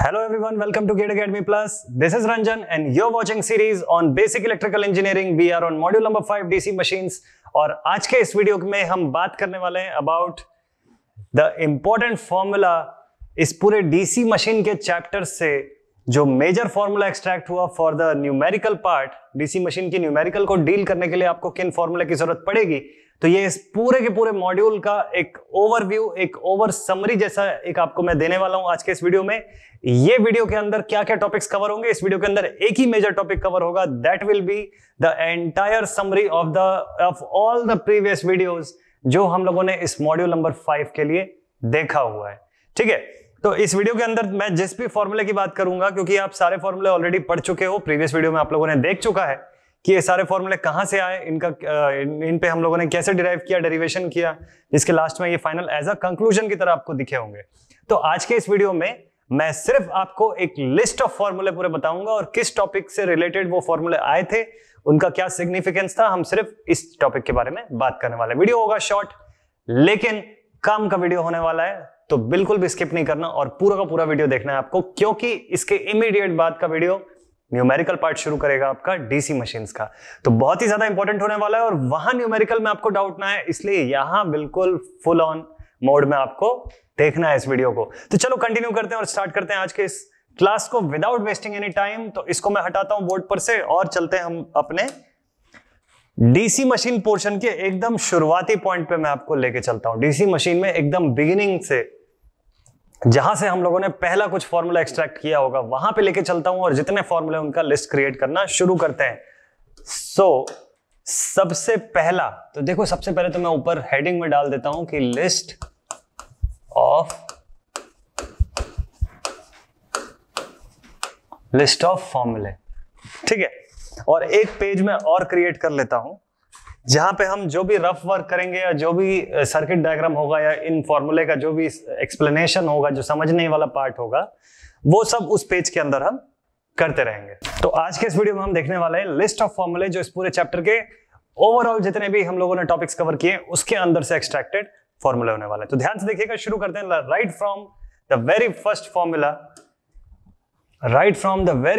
Hello everyone, welcome to Gate Academy Plus. This is Ranjan and you're watching series on Basic Electrical Engineering. We are on module number 5 DC machines और आज के इस video में हम बात करने वाले हैं about the important formula इस पूरे DC मशीन के चैप्टर से जो मेजर फॉर्मूला एक्सट्रैक्ट हुआ for the numerical part. DC machine की न्यूमेरिकल को डील करने के लिए आपको किन फॉर्मूले की जरूरत पड़ेगी, तो ये इस पूरे के पूरे मॉड्यूल का एक ओवरव्यू, एक ओवर समरी जैसा एक आपको मैं देने वाला हूं आज के इस वीडियो में। ये वीडियो के अंदर क्या क्या टॉपिक्स कवर होंगे, इस वीडियो के अंदर एक ही मेजर टॉपिक कवर होगा, that will be the entire summary of all the previous videos जो हम लोगों ने इस मॉड्यूल नंबर 5 के लिए देखा हुआ है। ठीक है, तो इस वीडियो के अंदर मैं जिस भी फॉर्मूले की बात करूंगा, क्योंकि आप सारे फॉर्मूले ऑलरेडी पढ़ चुके हो, प्रीवियस वीडियो में आप लोगों ने देख चुका है कि ये सारे फॉर्मूले कहां से आए, इन पे हम लोगों ने कैसे डिराइव किया, डेरिवेशन किया, जिसके लास्ट में ये फाइनल एज अ कंक्लूजन की तरह आपको दिखे होंगे। तो आज के इस वीडियो में मैं सिर्फ आपको एक लिस्ट ऑफ फॉर्मूले पूरे बताऊंगा और किस टॉपिक से रिलेटेड वो फॉर्मूले आए थे, उनका क्या सिग्निफिकेंस था, हम सिर्फ इस टॉपिक के बारे में बात करने वाले। वीडियो होगा शॉर्ट लेकिन काम का वीडियो होने वाला है, तो बिल्कुल भी स्किप नहीं करना और पूरा का पूरा वीडियो देखना है आपको, क्योंकि इसके इमीडिएट बाद का वीडियो न्यूमेरिकल पार्ट शुरू करेगा आपका डीसी मशीन्स का, तो बहुत ही ज्यादा इंपॉर्टेंट होने वाला है। और वहां न्यूमेरिकल में आपको डाउट ना है, इसलिए यहां बिल्कुल फुल ऑन मोड में आपको देखना है इस वीडियो को। तो चलो कंटिन्यू करते हैं और स्टार्ट करते हैं आज के इस क्लास को विदाउट वेस्टिंग एनी टाइम। तो इसको मैं हटाता हूं बोर्ड पर से और चलते हैं हम अपने डीसी मशीन पोर्शन के एकदम शुरुआती पॉइंट पे मैं आपको लेके चलता हूं। डीसी मशीन में एकदम बिगिनिंग से जहां से हम लोगों ने पहला कुछ फॉर्मूला एक्सट्रैक्ट किया होगा वहां पे लेके चलता हूं और जितने फॉर्मूले उनका लिस्ट क्रिएट करना शुरू करते हैं। सबसे पहला तो देखो, सबसे पहले तो मैं ऊपर हेडिंग में डाल देता हूं कि लिस्ट ऑफ फॉर्मूले। ठीक है, और एक पेज में और क्रिएट कर लेता हूं जहां पे हम जो भी रफ वर्क करेंगे या जो भी सर्किट डायग्राम होगा या इन फॉर्मूले का जो भी एक्सप्लेनेशन होगा, जो समझने वाला पार्ट होगा, वो सब उस पेज के अंदर हम करते रहेंगे। तो आज के इस वीडियो में हम देखने वाले हैं लिस्ट ऑफ फॉर्मूले जो इस पूरे चैप्टर के ओवरऑल जितने भी हम लोगों ने टॉपिक्स कवर किए उसके अंदर से एक्सट्रैक्टेड फॉर्मूले होने वाले हैं। तो ध्यान से देखिएगा, शुरू करते हैं right from the very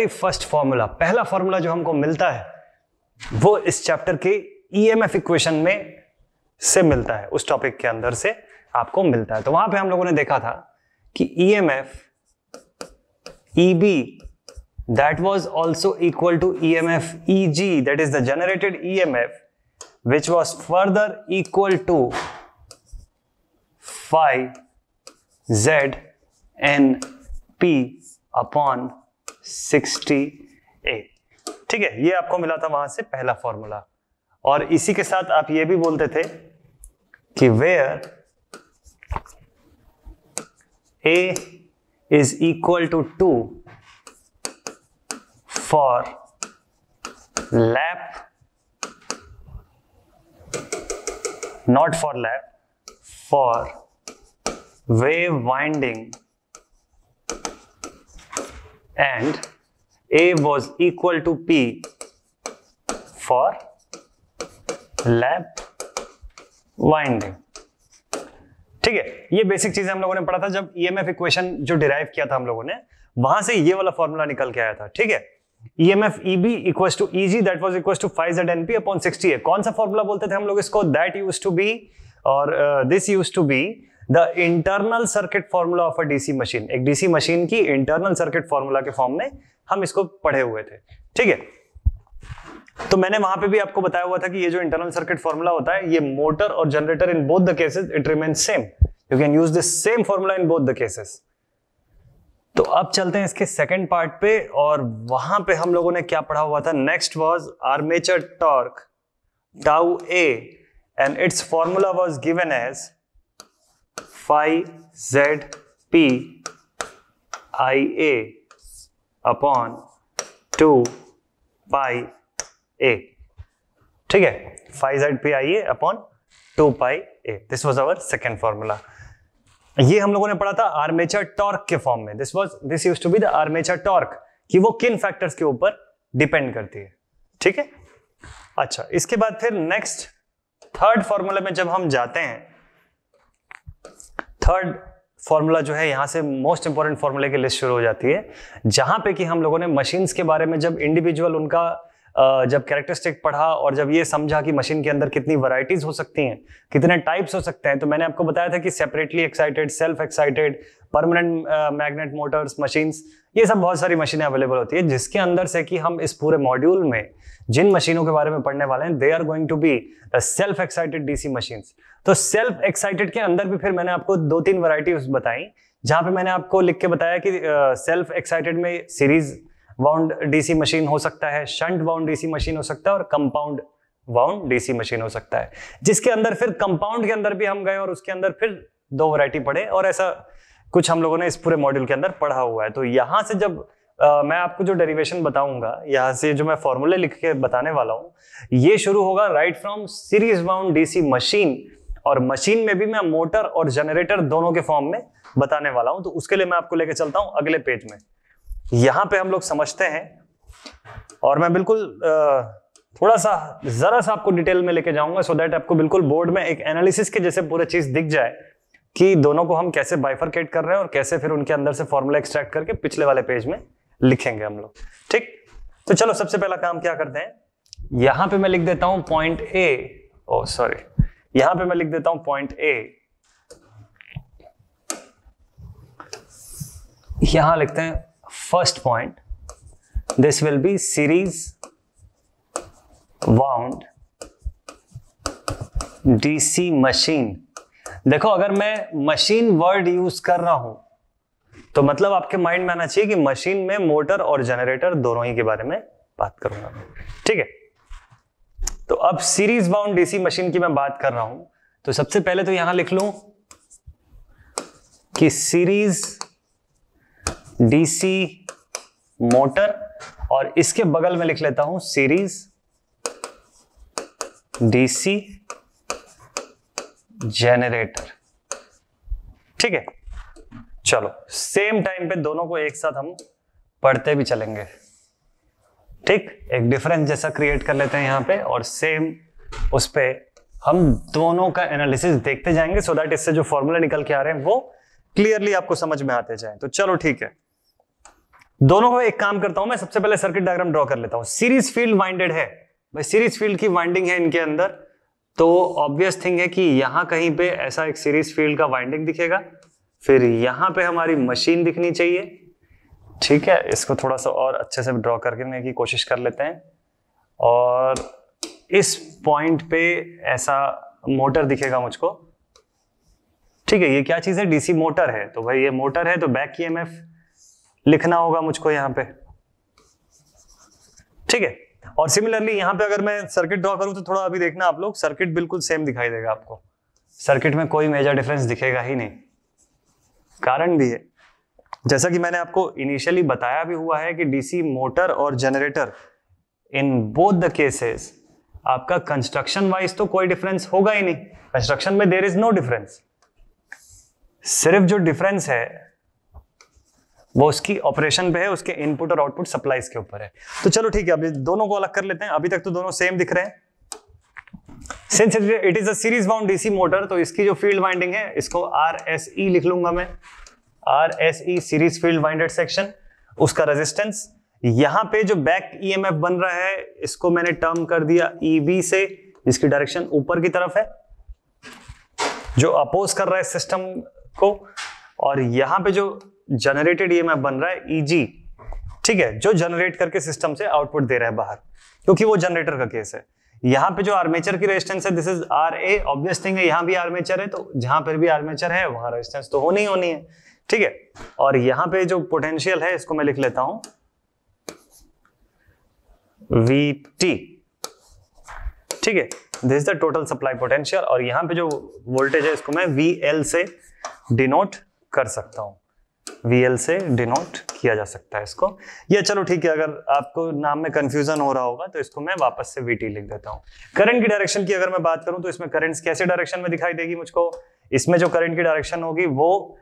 first formula. पहला फॉर्मूला जो हमको मिलता है वो इस चैप्टर के ईएमएफ इक्वेशन में से मिलता है, उस टॉपिक के अंदर से आपको मिलता है। तो वहां पे हम लोगों ने देखा था कि EMF EB that was also equal to EMF EG, that is the generated EMF, which was further equal to phi ZNP upon 60A। ठीक है, ये आपको मिला था वहां से पहला फॉर्मूला। और इसी के साथ आप ये भी बोलते थे कि where A is equal to 2 for lap, not for lap, for wave winding, and A was equal to P for lap winding। ठीक है, ये बेसिक चीजें हम लोगों ने पढ़ा था जब ईएमएफ इक्वेशन जो डिराइव किया था हम लोगों ने, वहां से ये वाला फॉर्मूला निकल के आया था। ठीक है, EMF EB equals to EG that was equals to phi ZNP upon 60A। कौन सा फॉर्मूला बोलते थे हम लोग इसको? That used to be और this used to be the internal circuit formula of a DC machine। एक DC मशीन की इंटरनल सर्किट फॉर्मूला के फॉर्म में हम इसको पढ़े हुए थे। ठीक है, तो मैंने वहां पे भी आपको बताया हुआ था कि ये जो इंटरनल सर्किट फॉर्मूला होता है, ये मोटर और generator in both the cases it remains same. You can use this same formula in both the cases. तो अब चलते हैं इसके सेकंड पार्ट पे, और वहां पे हम लोगों ने क्या पढ़ा हुआ था? Next was armature torque tau A and its formula was given as phi ZP IA upon 2 pi A। ठीक है, phi ZP IA upon 2 pi A। This was our second formula. ये हम लोगों ने पढ़ा था आर्मेचर टॉर्क के form में। This used to be the armature torque, कि वो किन फैक्टर्स के ऊपर डिपेंड करती है। ठीक है, अच्छा, इसके बाद फिर नेक्स्ट थर्ड फॉर्मूला में जब हम जाते हैं, थर्ड फॉर्मूला जो है यहाँ से मोस्ट इंपॉर्टेंट फॉर्मूले की लिस्ट शुरू हो जाती है, जहां पे कि हम लोगों ने मशीन्स के बारे में जब इंडिविजुअल उनका जब कैरेक्टरिस्टिक पढ़ा और जब ये समझा कि मशीन के अंदर कितनी वैरायटीज हो सकती हैं, कितने टाइप्स हो सकते हैं, तो मैंने आपको बताया था कि separately excited, self excited, permanent magnet Motors machines, ये सब बहुत सारी मशीनें अवेलेबल होती है, जिसके अंदर से कि हम इस पूरे मॉड्यूल में जिन मशीनों के बारे में पढ़ने वाले हैं, they are going to be the self excited DC machines. तो सेल्फ एक्साइटेड के अंदर भी फिर मैंने आपको 2-3 वैरायटीज बताई, जहां पे मैंने आपको लिख के बताया कि सेल्फ एक्साइटेड में सीरीज वाउंड डीसी मशीन हो सकता है, शंट वाउंड डीसी मशीन हो सकता है और कंपाउंड वाउंड डीसी मशीन हो सकता है, जिसके अंदर फिर कंपाउंड के अंदर भी हम गए और उसके अंदर फिर 2 वैरायटी पढ़े, और ऐसा कुछ हम लोगों ने इस पूरे मॉड्यूल के अंदर पढ़ा हुआ है। तो यहां से जब मैं आपको जो डेरिवेशन बताऊंगा, यहां से जो मैं फॉर्मूले लिख के बताने वाला हूं, ये शुरू होगा right from series wound DC machine, और मशीन में भी मैं मोटर और जनरेटर दोनों के फॉर्म में बताने वाला हूं। तो उसके लिए मैं आपको लेके चलता हूं अगले पेज में। यहां पे हम लोग समझते हैं, और मैं बिल्कुल थोड़ा सा जरा सा आपको डिटेल में लेके जाऊंगा, सो दैट आपको बिल्कुल बोर्ड में एक एनालिसिस के जैसे पूरी चीज दिख जाए कि दोनों को हम कैसे बाइफरकेट कर रहे हैं और कैसे फिर उनके अंदर से फॉर्मूला एक्सट्रैक्ट करके पिछले वाले पेज में लिखेंगे हम लोग। ठीक, तो चलो सबसे पहला काम क्या करते हैं, यहां पे मैं लिख देता हूं पॉइंट ए, यहां पे मैं लिख देता हूं पॉइंट ए, यहां लिखते हैं first point, this will B series wound DC machine. देखो, अगर मैं मशीन वर्ड यूज कर रहा हूं तो मतलब आपके माइंड में आना चाहिए कि मशीन में मोटर और जनरेटर दोनों ही के बारे में बात करूंगा। ठीक है, तो अब सीरीज बाउंड डीसी मशीन की मैं बात कर रहा हूं, तो सबसे पहले तो यहां लिख लूं कि सीरीज डीसी मोटर, और इसके बगल में लिख लेता हूं सीरीज डीसी जनरेटर। ठीक है, चलो सेम टाइम पे दोनों को एक साथ हम पढ़ते भी चलेंगे। ठीक, एक डिफरेंस जैसा क्रिएट कर लेते हैं यहां पे, और सेम उस पे हम दोनों का एनालिसिस देखते जाएंगे, सो दैट इससे जो फॉर्मूला निकल के आ रहे हैं वो क्लियरली आपको समझ में आते जाएं। तो चलो ठीक है, दोनों को एक काम करता हूं, मैं सबसे पहले सर्किट डायग्राम ड्रॉ कर लेता हूं। सीरीज फील्ड वाइंडेड है भाई, सीरीज फील्ड की वाइंडिंग है इनके अंदर, तो ऑब्वियस थिंग है कि यहां कहीं पे ऐसा एक सीरीज फील्ड का वाइंडिंग दिखेगा, फिर यहां पे हमारी मशीन दिखनी चाहिए। ठीक है, इसको थोड़ा सा और अच्छे से ड्रॉ करने की कोशिश कर लेते हैं, और इस पॉइंट पे ऐसा मोटर दिखेगा मुझको। ठीक है, ये क्या चीज है, डीसी मोटर है, तो भाई ये मोटर है तो बैक ईएमएफ लिखना होगा मुझको यहां पे। ठीक है, और सिमिलरली यहां पे अगर मैं सर्किट ड्रॉ करूं तो थोड़ा अभी देखना आप लोग, सर्किट बिल्कुल सेम दिखाई देगा आपको, सर्किट में कोई मेजर डिफरेंस दिखेगा ही नहीं। कारण भी है, जैसा कि मैंने आपको इनिशियली बताया भी हुआ है कि डीसी मोटर और generator in both the cases आपका कंस्ट्रक्शन वाइज तो कोई डिफरेंस होगा ही नहीं, कंस्ट्रक्शन में देयर इज नो डिफरेंस, सिर्फ जो डिफरेंस है वो उसकी ऑपरेशन पे है, उसके इनपुट और आउटपुट सप्लाईज के ऊपर है। तो चलो ठीक है, अभी दोनों को अलग कर लेते हैं, अभी तक तो दोनों सेम दिख रहे हैं। Since it is a series bound DC motor, तो इसकी जो फील्ड वाइंडिंग है इसको RSE लिख लूंगा मैं, RSE series field winded section. उसका रेजिस्टेंस, यहां पे जो बैक ईएमएफ बन रहा है इसको मैंने टर्म कर दिया EB से, इसकी डायरेक्शन ऊपर की तरफ है, जो अपोज कर रहा है सिस्टम को, और यहां पे जो जनरेटेड ईएमएफ बन रहा है EG, ठीक है, जो जनरेट करके सिस्टम से आउटपुट दे रहा है बाहर, क्योंकि वो जनरेटर का केस है। यहां पे जो आर्मेचर की रेजिस्टेंस है this is RA, obvious thing है, यहां भी आर्मेचर है, तो जहां पर भी आर्मेचर है वहां रेजिस्टेंस तो होनी है। ठीक है, और यहां पे जो पोटेंशियल है इसको मैं लिख लेता हूं VT। ठीक है, this is the total supply potential, और यहां पे जो वोल्टेज है इसको मैं VL से डिनोट कर सकता हूं, VL से डिनोट किया जा सकता है इसको। या चलो ठीक है, अगर आपको नाम में कंफ्यूजन हो रहा होगा तो इसको मैं वापस से VT लिख देता हूं। करंट की डायरेक्शन की अगर मैं बात करूं तो इसमें करंट्स कैसे डायरेक्शन में दिखाई देगी मुझको, इसमें जो करंट की डायरेक्शन होगी वो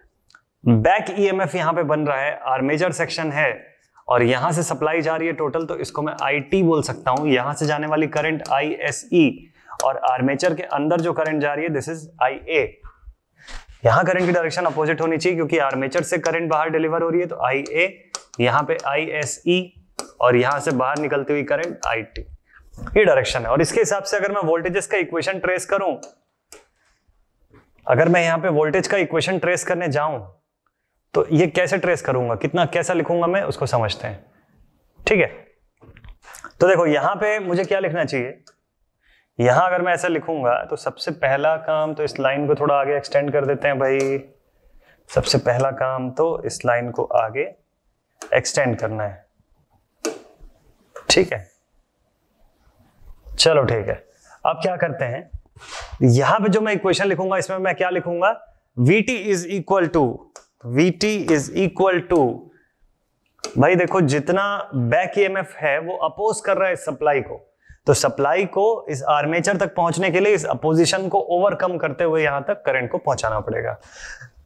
बैक ईएमएफ यहां पे बन रहा है, आर्मेचर सेक्शन है, और यहां से सप्लाई जा रही है टोटल, तो इसको मैं IT बोल सकता हूं। यहां से जाने वाली करंट ISE, और आर्मेचर के अंदर जो करंट जा रही है दिस इज IA। यहाँ करंट की डायरेक्शन अपोजिट होनी चाहिए क्योंकि आर्मेचर से करंट बाहर डिलीवर हो रही है, तो IA, यहाँ पे ISE और यहाँ से बाहर निकलती हुई करंट IT, ये डायरेक्शन है। और इसके हिसाब से अगर मैं वोल्टेजेस का इक्वेशन ट्रेस करूं, अगर मैं यहाँ पे वोल्टेज का इक्वेशन ट्रेस करने जाऊं तो ये कैसे ट्रेस करूंगा, कितना कैसा लिखूंगा मैं, उसको समझते हैं। ठीक है, तो देखो यहाँ पे मुझे क्या लिखना चाहिए, यहां अगर मैं ऐसा लिखूंगा तो सबसे पहला काम तो इस लाइन को थोड़ा आगे एक्सटेंड कर देते हैं भाई। सबसे पहला काम तो इस लाइन को आगे एक्सटेंड करना है। ठीक है, चलो ठीक है। अब क्या करते हैं, यहां पे जो मैं इक्वेशन लिखूंगा इसमें मैं क्या लिखूंगा, VT इज इक्वल टू भाई देखो जितना बैक EMF है वो अपोज कर रहा है सप्लाई को, तो सप्लाई को इस आर्मेचर तक पहुंचने के लिए इस अपोजिशन को ओवरकम करते हुए यहां तक करंट को पहुंचाना पड़ेगा।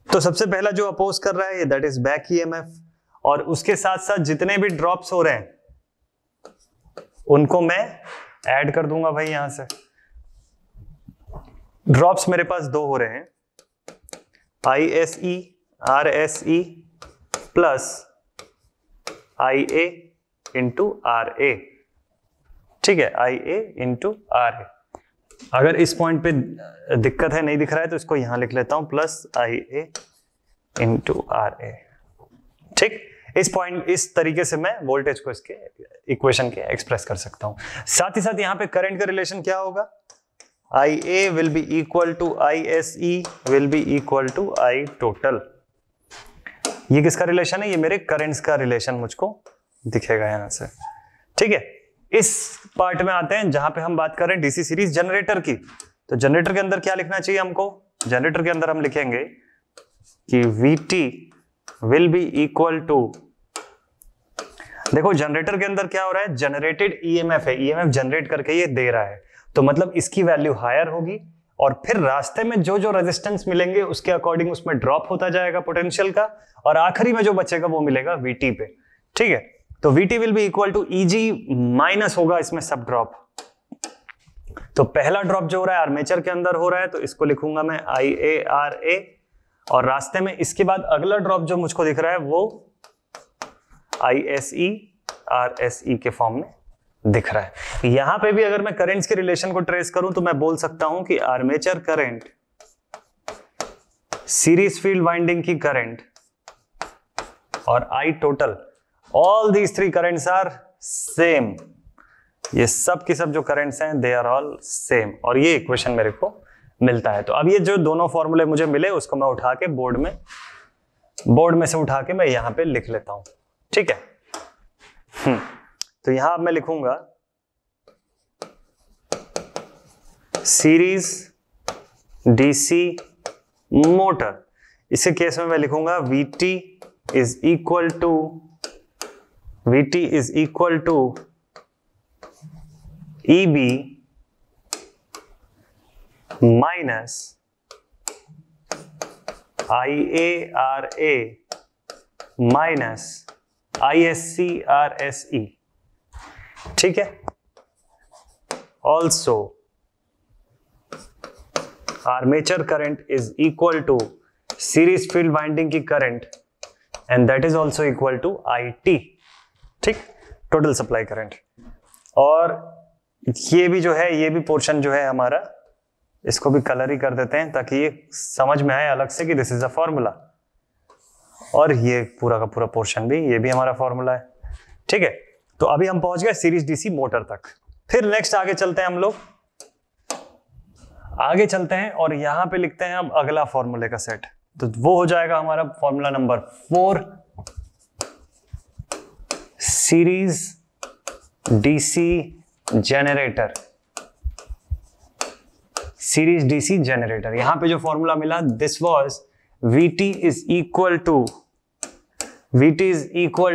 तो सबसे पहला जो अपोज कर रहा है दैट इज बैक EMF, और उसके साथ साथ जितने भी ड्रॉप्स हो रहे हैं उनको मैं ऐड कर दूंगा भाई। यहां से ड्रॉप्स मेरे पास दो हो रहे हैं, ISE RSE plus IA into RA। ठीक है, IA इंटू RA। अगर इस पॉइंट पे दिक्कत है, नहीं दिख रहा है, तो इसको यहां लिख लेता हूं प्लस IA इंटू RA। ठीक, इस पॉइंट इस तरीके से मैं वोल्टेज को इसके इक्वेशन के एक्सप्रेस कर सकता हूं। साथ ही साथ यहां पे करंट का रिलेशन क्या होगा, IA will be equal to ISE will be equal to I total. ये किसका रिलेशन है, ये मेरे करंट्स का रिलेशन मुझको दिखेगा यहां से। ठीक है, इस पार्ट में आते हैं जहां पे हम बात कर रहे हैं डीसी सीरीज जनरेटर की। तो जनरेटर के अंदर क्या लिखना चाहिए हमको, जनरेटर के अंदर हम लिखेंगे कि VT will be equal to, देखो जनरेटर के अंदर क्या हो रहा है, जनरेटेड EMF है, EMF जनरेट करके ये दे रहा है, तो मतलब इसकी वैल्यू हायर होगी और फिर रास्ते में जो जो रेजिस्टेंस मिलेंगे उसके अकॉर्डिंग उसमें ड्रॉप होता जाएगा पोटेंशियल का, और आखिरी में जो बचेगा वो मिलेगा VT पे। ठीक है, तो VT will be equal to EG minus होगा इसमें सब ड्रॉप। तो पहला ड्रॉप जो हो रहा है आर्मेचर के अंदर हो रहा है, तो इसको लिखूंगा मैं IARA, और रास्ते में इसके बाद अगला ड्रॉप जो मुझको दिख रहा है वो ISE RSE के फॉर्म में दिख रहा है। यहां पे भी अगर मैं करंट्स के रिलेशन को ट्रेस करूं तो मैं बोल सकता हूं कि armature current, series field winding की करंट और I total, all these three currents are same. ये सब की सब जो करंट्स हैं दे आर ऑल सेम, और ये इक्वेशन मेरे को मिलता है। तो अब ये जो दोनों फॉर्मूले मुझे मिले उसको मैं उठा के बोर्ड में से उठा के मैं यहां पे लिख लेता हूं। ठीक है, तो यहां अब मैं लिखूंगा सीरीज डीसी मोटर, इसी केस में मैं लिखूंगा VT is equal to EB minus IARA minus ISC RSE। ठीक है, also armature current is equal to series field winding की current and that is also equal to IT। ठीक, total supply current. और ये भी जो है, ये भी पोर्शन जो है हमारा, इसको भी कलर ही कर देते हैं ताकि ये समझ में आए अलग से कि दिस इज अ फॉर्मूला, और ये पूरा का पूरा पोर्शन भी, ये भी हमारा फॉर्मूला है। ठीक है, तो अभी हम पहुंच गए सीरीज डीसी मोटर तक। फिर नेक्स्ट आगे चलते हैं, हम लोग आगे चलते हैं और यहां पे लिखते हैं अब अगला फॉर्मूले का सेट। तो वो हो जाएगा हमारा formula number 4, series DC generator. Series DC generator, यहां पे जो फॉर्मूला मिला, this was VT is equal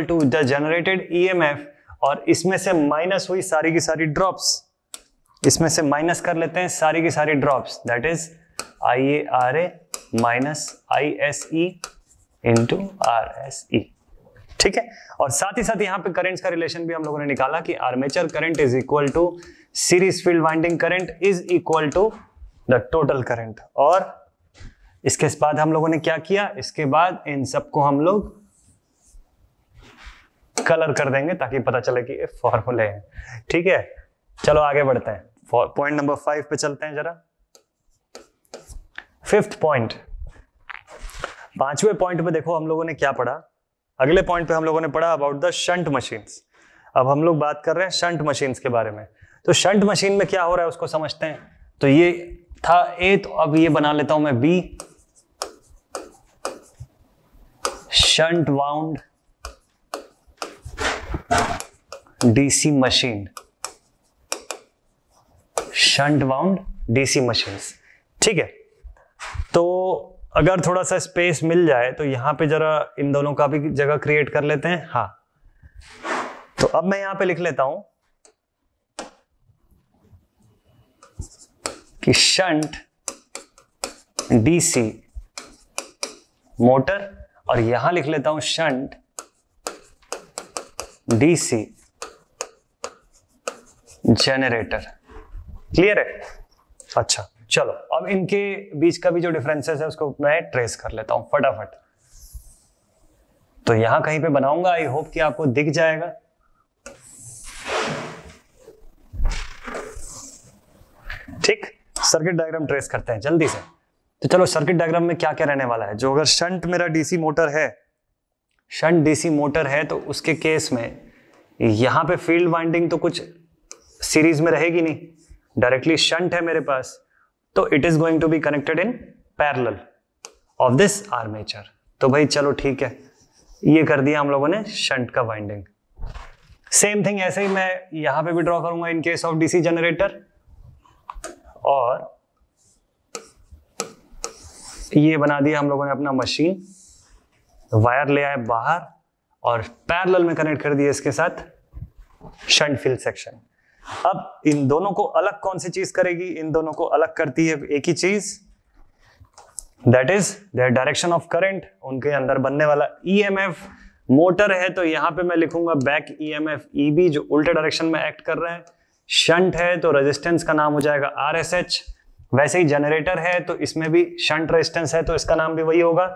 to the generated EMF, और इसमें से माइनस हुई सारी की सारी ड्रॉप्स, इसमें से माइनस कर लेते हैं सारी की सारी drops, that is IARA minus ISE into RSE। ठीक है, और साथ ही साथ यहाँ पे करंट्स का रिलेशन भी हम लोगों ने निकाला कि armature current is equal to series field winding current is equal to the total current, और इसके बाद हम लोगों ने क्या किया, इसके बाद इन सबको हम लोग कलर कर देंगे ताकि पता चले कि ये फॉर्मूले हैं। ठीक है, चलो आगे बढ़ते हैं, पॉइंट नंबर 5 पे चलते हैं जरा। 5th पॉइंट, 5वें पॉइंट पे देखो हम लोगों ने क्या पढ़ा। अगले पॉइंट पे हम लोगों ने पढ़ा अबाउट द शंट मशीन्स। अब हम लोग बात कर रहे हैं शंट मशीन्स के बारे में। तो शंट मशीन में क्या हो रहा है उसको समझते हैं। तो ये था ए, तो अब ये बना लेता हूं मैं B, shunt wound DC machine, shunt wound DC machines. ठीक है, तो अगर थोड़ा सा स्पेस मिल जाए तो यहां पे जरा इन दोनों का भी जगह क्रिएट कर लेते हैं। हाँ, तो अब मैं यहां पे लिख लेता हूं कि शंट डीसी मोटर, और यहां लिख लेता हूं शंट डीसी जनरेटर। क्लियर है? अच्छा, चलो अब इनके बीच का भी जो डिफरेंसेस है उसको मैं ट्रेस कर लेता हूं फटाफट। तो यहां कहीं पे बनाऊंगा, आई होप कि आपको दिख जाएगा। ठीक, सर्किट डायग्राम ट्रेस करते हैं जल्दी से। तो चलो सर्किट डायग्राम में क्या क्या रहने वाला है। जो अगर शंट मेरा डीसी मोटर है, शंट डीसी मोटर है, तो उसके केस में यहां पे फील्ड वाइंडिंग तो कुछ सीरीज में रहेगी नहीं, डायरेक्टली शंट है मेरे पास, तो it is going to be connected in parallel of this armature. तो भाई चलो ठीक है, ये कर दिया हम लोगों ने शंट का वाइंडिंग। सेम थिंग ऐसे ही मैं यहां पे भी ड्रॉ करूंगा in case of DC generator, और ये बना दिया हम लोगों ने अपना मशीन, वायर ले आए बाहर और पैरेलल में कनेक्ट कर दिया इसके साथ शंट फील्ड सेक्शन। अब इन दोनों को अलग कौन सी चीज करेगी, इन दोनों को अलग करती है एक ही चीज, that is their direction of current. उनके अंदर बनने वाला ईएमएफ। मोटर है तो यहां पे मैं लिखूंगा बैक ईएमएफ ईबी, जो उल्टे डायरेक्शन में एक्ट कर रहा है। शंट है तो रेजिस्टेंस का नाम हो जाएगा आरएसएच। वैसे ही जनरेटर है तो इसमें भी शंट रेजिस्टेंस है तो इसका नाम भी वही होगा।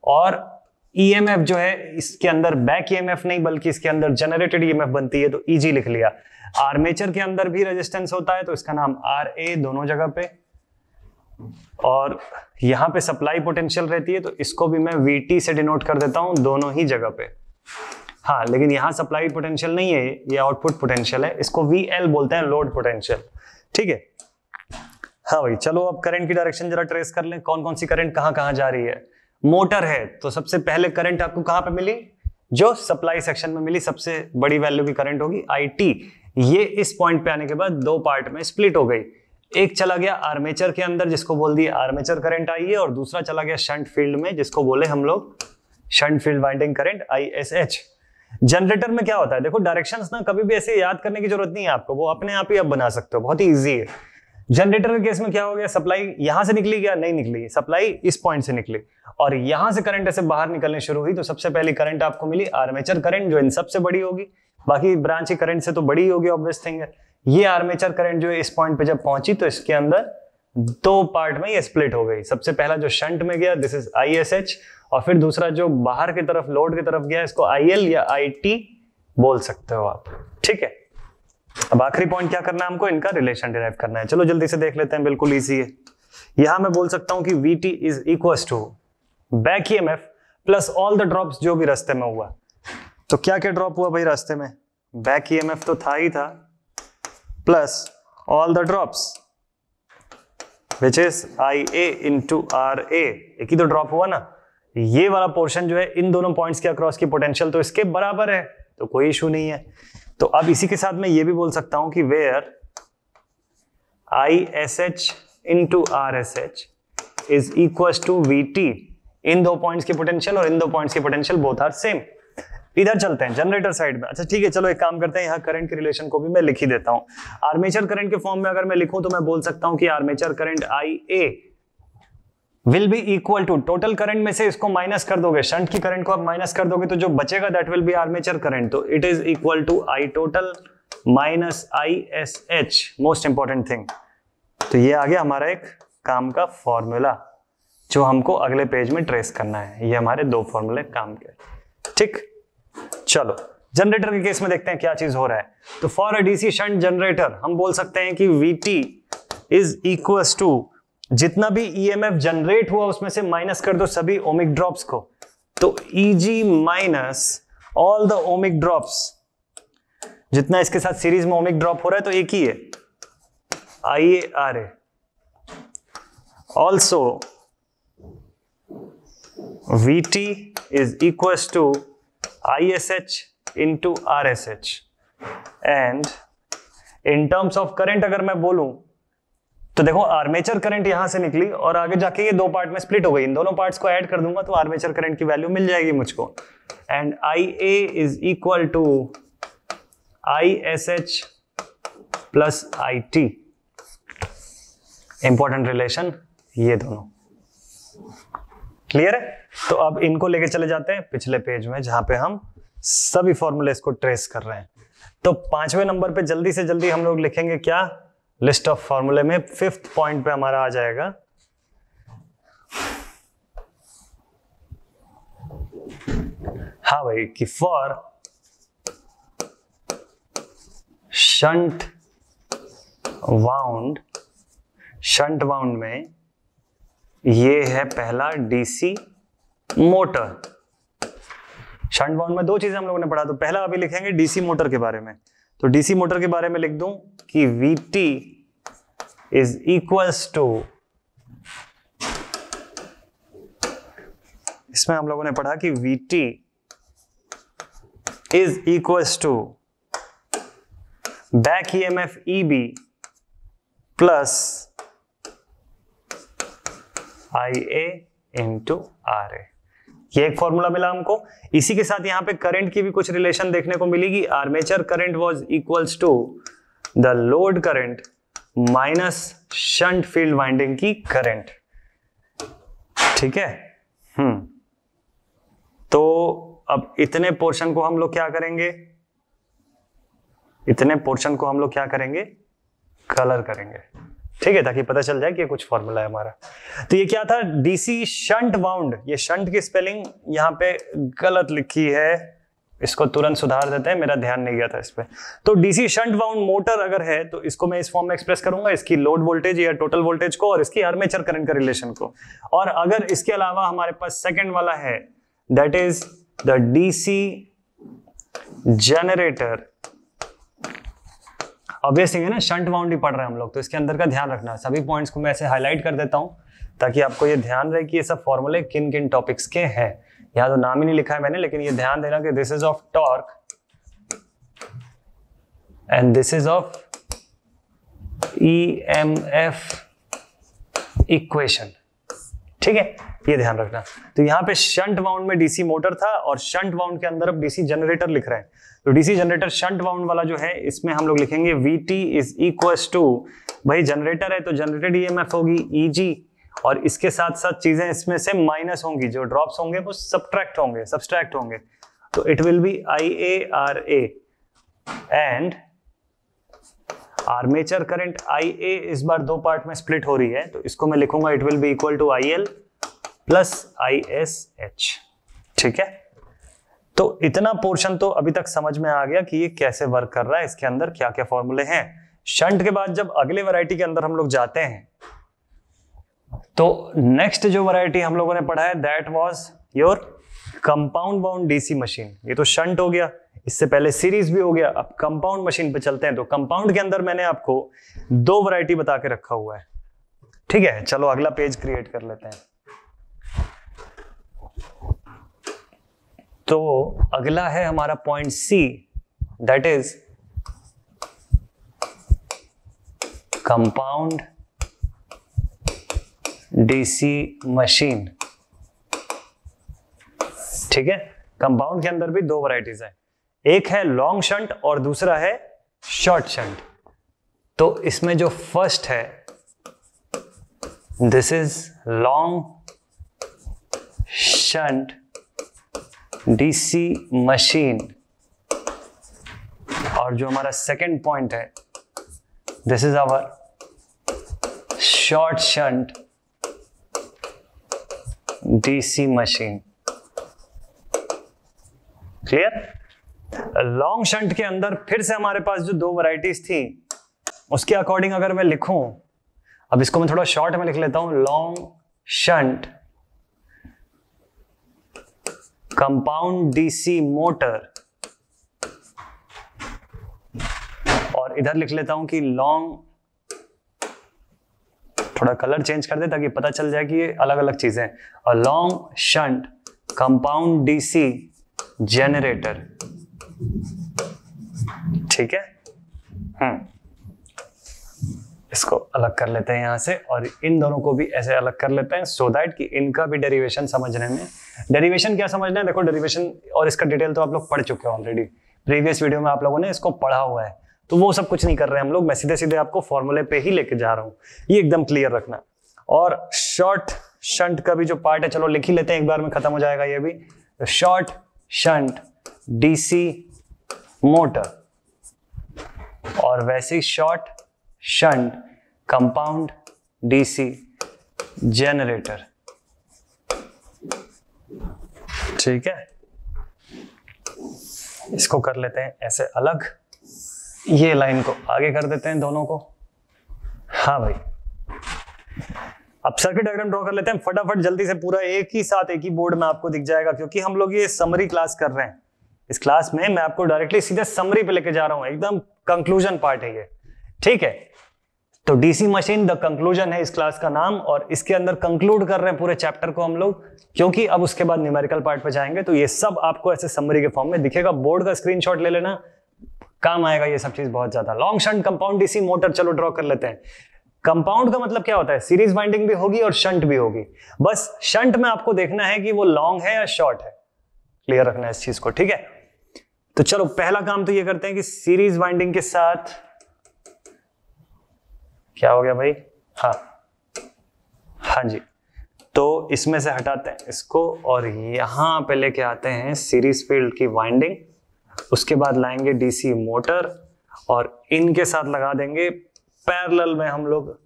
और ईएमएफ जो है इसके अंदर बैक ईएमएफ नहीं बल्कि इसके अंदर जनरेटेड ईएमएफ बनती है, तो ईजी लिख लिया। आर्मेचर के अंदर भी रेजिस्टेंस होता है तो इसका नाम आरए दोनों जगह पे, और यहां पे सप्लाई पोटेंशियल रहती है तो इसको भी मैं वीटी से डिनोट कर देता हूं दोनों ही जगह पे। हाँ, लेकिन यहां सप्लाई पोटेंशियल नहीं है, ये आउटपुट पोटेंशियल है, इसको वीएल बोलते हैं, लोड पोटेंशियल। ठीक है, हाँ भाई चलो अब करंट की डायरेक्शन जरा ट्रेस कर लें, कौन कौन सी करंट कहां कहां जा रही है। मोटर है तो सबसे पहले करंट आपको कहां पे मिली, जो सप्लाई सेक्शन में मिली, सबसे बड़ी वैल्यू की करंट होगी आईटी। ये इस पॉइंट पे आने के बाद दो पार्ट में स्प्लिट हो गई, एक चला गया आर्मेचर के अंदर जिसको बोल दिया आर्मेचर करंट आई है, और दूसरा चला गया शंट फील्ड में जिसको बोले हम लोग shunt field winding current ISH. Generator में क्या होता है, देखो डायरेक्शंस ना कभी भी ऐसे याद करने की जरूरत नहीं है आपको, वो अपने आप ही आप बना सकते हो, बहुत ही इजी है। जनरेटर के केस में क्या हो गया, सप्लाई यहां से निकली क्या, नहीं निकली, सप्लाई इस पॉइंट से निकली और यहां से करंट ऐसे बाहर निकलने शुरू हुई, तो सबसे पहली करंट आपको मिली आर्मेचर करंट, जो इन सबसे बड़ी होगी, बाकी ब्रांच की करंट से तो बड़ी होगी, ऑब्वियस थिंग है। ये आर्मेचर करंट जो है इस पॉइंट पे जब पहुंची तो इसके अंदर दो पार्ट में ये स्प्लिट हो गई। सबसे पहला जो शंट में गया दिस इज आईएसएच, और फिर दूसरा जो बाहर की तरफ लोड की तरफ गया इसको आईएल या आईटी बोल सकते हो आप। ठीक है, अब आखिरी पॉइंट क्या करना है हमको, इनका रिलेशन डिराइव करना है। चलो जल्दी से देख लेते हैं, बिल्कुल इजी है। यहां मैं बोल सकता हूं कि VT is equal to back EMF plus all the drops जो भी रास्ते में हुआ। तो क्या क्या ड्रॉप हुआ भाई रास्ते में, बैक ईएमएफ तो था ही था, plus all the drops which is IA into RA, एक ही तो ड्रॉप हुआ ना। ये वाला पोर्शन जो है इन दोनों पॉइंट्स के अक्रॉस की पोटेंशियल तो इसके बराबर है, तो कोई इशू नहीं है। तो अब इसी के साथ मैं ये भी बोल सकता हूं कि where ISH into RSH is equal to VT, इन दो पॉइंट्स की पोटेंशियल और इन दो पॉइंट्स की पोटेंशियल बोथ आर सेम। इधर चलते हैं जनरेटर साइड में। अच्छा ठीक है, चलो एक काम करते हैं, यहाँ करंट के रिलेशन को भी मैं लिख ही देता हूं। आर्मेचर करंट के फॉर्म में अगर मैं लिखूं तो मैं बोल सकता हूं कि armature current IA will be equal to, total current में से इसको माइनस कर दोगे, शंट की करंट को आप माइनस कर दोगे तो जो बचेगा that will be armature current, तो it is equal to I total minus ISH, most important thing. तो ये आ गया हमारा एक काम का फॉर्मूला जो हमको अगले पेज में ट्रेस करना है। ये हमारे दो फॉर्मूले काम के, ठीक। चलो जनरेटर के केस में देखते हैं क्या चीज हो रहा है। तो for a DC shunt generator हम बोल सकते हैं कि Vt इज इक्वल्स टू जितना भी ईएमएफ जनरेट हुआ उसमें से माइनस कर दो सभी ओमिक ड्रॉप्स को, तो Eg minus all the ohmic drops, जितना इसके साथ सीरीज में ओमिक ड्रॉप हो रहा है तो एक ही है, IaRa। Also Vt is equals to ISH into RSH। And in terms of current अगर मैं बोलूं तो देखो आर्मेचर करंट यहां से निकली और आगे जाके ये दो पार्ट में स्प्लिट हो गई, इन दोनों पार्ट्स को ऐड कर दूंगा तो आर्मेचर करंट की वैल्यू मिल जाएगी मुझको। And IA is equal to ISH plus IT। Important relation ये दोनों क्लियर है। तो अब इनको लेके चले जाते हैं पिछले पेज में जहां पे हम सभी फॉर्मूलेस को ट्रेस कर रहे हैं। तो 5वें नंबर पे जल्दी से जल्दी हम लोग लिखेंगे क्या, लिस्ट ऑफ फॉर्मूले में 5th पॉइंट पे हमारा आ जाएगा हाँ भाई कि फॉर शंट वाउंड में ये है पहला डीसी मोटर। शंट वाउंड में दो चीजें हम लोगों ने पढ़ा, तो पहला अभी लिखेंगे डीसी मोटर के बारे में। तो डीसी मोटर के बारे में लिख दूं कि Vt इज इक्वल्स टू, इसमें हम लोगों ने पढ़ा कि Vt is equals to back EMF EB plus IA into RA। ये एक फॉर्मूला मिला हमको। इसी के साथ यहां पे करंट की भी कुछ रिलेशन देखने को मिलेगी। Armature current was equals to the load current minus shunt field winding की करंट, ठीक है। तो अब इतने पोर्शन को हम लोग क्या करेंगे, कलर करेंगे, ठीक है, ताकि पता चल जाए कि ये कुछ फॉर्मूला है हमारा। तो ये क्या था, डीसी शंट वाउंड। ये शंट की स्पेलिंग यहाँ पे गलत लिखी है, इसको तुरंत सुधार देते हैं, मेरा ध्यान नहीं गया था इस पे। तो डीसी शंट वाउंड मोटर अगर है तो इसको मैं इस फॉर्म में एक्सप्रेस करूंगा, इसकी लोड वोल्टेज या टोटल वोल्टेज को और इसकी आर्मेचर करंट का रिलेशन को। और अगर इसके अलावा हमारे पास सेकंड वाला है, that is the DC generator. Obviously है ना, शंट वाउंड ही पढ़ रहे हैं हम लोग, तो इसके अंदर का ध्यान रखना। सभी पॉइंट्स को मैं ऐसे हाईलाइट कर देता हूं ताकि आपको ये ध्यान रहे कि ये सब फॉर्मूले किन किन टॉपिक्स के हैं। यहाँ तो नाम ही नहीं लिखा है मैंने, लेकिन ये ध्यान देना कि this is of torque and this is of EMF equation, ठीक है, ये ध्यान रखना। तो यहाँ पे शंट वाउंड में डीसी मोटर था और शंट वाउंड के अंदर अब डीसी जनरेटर लिख रहे हैं। तो डीसी जनरेटर शंट वाउंड वाला जो है, इसमें हम लोग लिखेंगे Vt इज इक्वल्स टू, भाई जनरेटर है तो जनरेटेड EMF होगी Eg, और इसके साथ साथ चीजें इसमें से माइनस होंगी, जो ड्रॉप्स होंगे वो सब्ट्रैक्ट होंगे, तो it will B IaRa and armature current IA इस बार दो पार्ट में स्प्लिट हो रही है, तो इसको मैं लिखूंगा it will be equal to IL plus ISH, ठीक है। तो इतना पोर्शन तो अभी तक समझ में आ गया कि ये कैसे वर्क कर रहा है, इसके अंदर क्या क्या फॉर्मूले हैं। शंट के बाद जब अगले वैरायटी के अंदर हम लोग जाते हैं, तो नेक्स्ट जो वैरायटी हम लोगों ने पढ़ा है that was your compound bound DC machine. ये तो शंट हो गया, इससे पहले सीरीज भी हो गया, अब कंपाउंड मशीन पे चलते हैं। तो कंपाउंड के अंदर मैंने आपको दो वैरायटी बता के रखा हुआ है, ठीक है। चलो अगला पेज क्रिएट कर लेते हैं। तो अगला है हमारा point C, that is compound DC machine, ठीक है। कंपाउंड के अंदर भी दो वैरायटीज है, एक है लॉन्ग शंट और दूसरा है शॉर्ट शंट। तो इसमें जो फर्स्ट है this is long shunt DC machine, और जो हमारा सेकंड पॉइंट है this is our short shunt DC machine. Clear. Long shunt के अंदर फिर से हमारे पास जो दो वैरायटीज थी उसके अकॉर्डिंग अगर मैं लिखूं, अब इसको मैं थोड़ा शॉर्ट में लिख लेता हूं, long shunt compound DC motor, और इधर लिख लेता हूं कि लॉन्ग, थोड़ा कलर चेंज कर दे ताकि पता चल जाए कि ये अलग अलग चीजें हैं, और long shunt compound DC generator. ठीक है। इसको अलग कर लेते हैं यहां से, और इन दोनों को भी ऐसे अलग कर लेते हैं सो दैट कि इनका भी डेरिवेशन समझने में, डेरिवेशन क्या समझना है, देखो डेरिवेशन और इसका डिटेल तो आप लोग पढ़ चुके हो ऑलरेडी, प्रीवियस वीडियो में आप लोगों ने इसको पढ़ा हुआ है, तो वो सब कुछ नहीं कर रहे हैं हम लोग, मैं सीधे सीधे आपको फॉर्मूले पे ही लेके जा रहा हूं, ये एकदम क्लियर रखना। और शॉर्ट शंट का भी जो पार्ट है, चलो लिख ही लेते हैं, एक बार में खत्म हो जाएगा ये भी। शॉर्ट शंट डीसी मोटर, और वैसे ही short shunt compound DC generator. ठीक है, इसको कर लेते हैं ऐसे अलग, ये लाइन को आगे कर देते हैं दोनों को। हाँ भाई, अब सर्किट डायग्राम ड्रॉ कर लेते हैं फटाफट जल्दी से, पूरा एक ही साथ एक ही बोर्ड में आपको दिख जाएगा, क्योंकि हम लोग ये समरी क्लास कर रहे हैं। इस क्लास में मैं आपको डायरेक्टली सीधे समरी पे लेके जा रहा हूं, एकदम कंक्लूजन पार्ट है ये। ठीक है, तो डीसी मशीन द कंक्लूजन है इस क्लास का नाम, और इसके अंदर कंक्लूड कर रहे हैं पूरे चैप्टर को हम लोग, क्योंकि अब उसके बाद न्यूमेरिकल पार्ट पे जाएंगे, तो ये सब आपको ऐसे समरी के फॉर्म में दिखेगा। बोर्ड का स्क्रीनशॉट ले लेना, काम आएगा ये सब चीज बहुत ज्यादा। Long shunt compound DC motor, चलो ड्रॉ कर लेते हैं। कंपाउंड का मतलब क्या होता है, सीरीज वाइंडिंग भी होगी और शंट भी होगी। बस शंट में आपको देखना है कि वो लॉन्ग है या शॉर्ट है, क्लियर रखना है इस चीज को। ठीक है, तो चलो पहला काम तो ये करते हैं कि सीरीज वाइंडिंग के साथ, क्या हो गया भाई, हाँ जी, तो इसमें से हटाते हैं इसको और यहां पे लेके आते हैं सीरीज फील्ड की वाइंडिंग, उसके बाद लाएंगे डीसी मोटर और इनके साथ लगा देंगे पैरेलल में हम लोग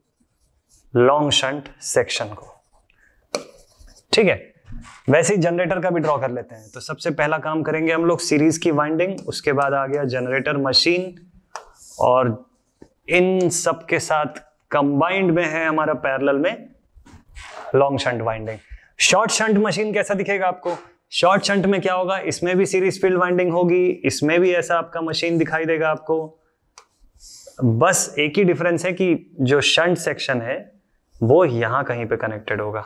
लॉन्ग शंट सेक्शन को। ठीक है, वैसे ही जनरेटर का भी ड्रॉ कर लेते हैं। तो सबसे पहला काम करेंगे हम लोग सीरीज की वाइंडिंग, उसके बाद आ गया जनरेटर मशीन, और इन सब के साथ कंबाइंड में है हमारा पैरेलल में long shunt winding. Short shunt machine कैसा दिखेगा आपको, शॉर्ट शंट में क्या होगा, इसमें भी सीरीज फील्ड वाइंडिंग होगी, इसमें भी ऐसा आपका मशीन दिखाई देगा आपको। बस एक ही डिफरेंस है कि जो शंट सेक्शन है वो यहां कहीं पे कनेक्टेड होगा।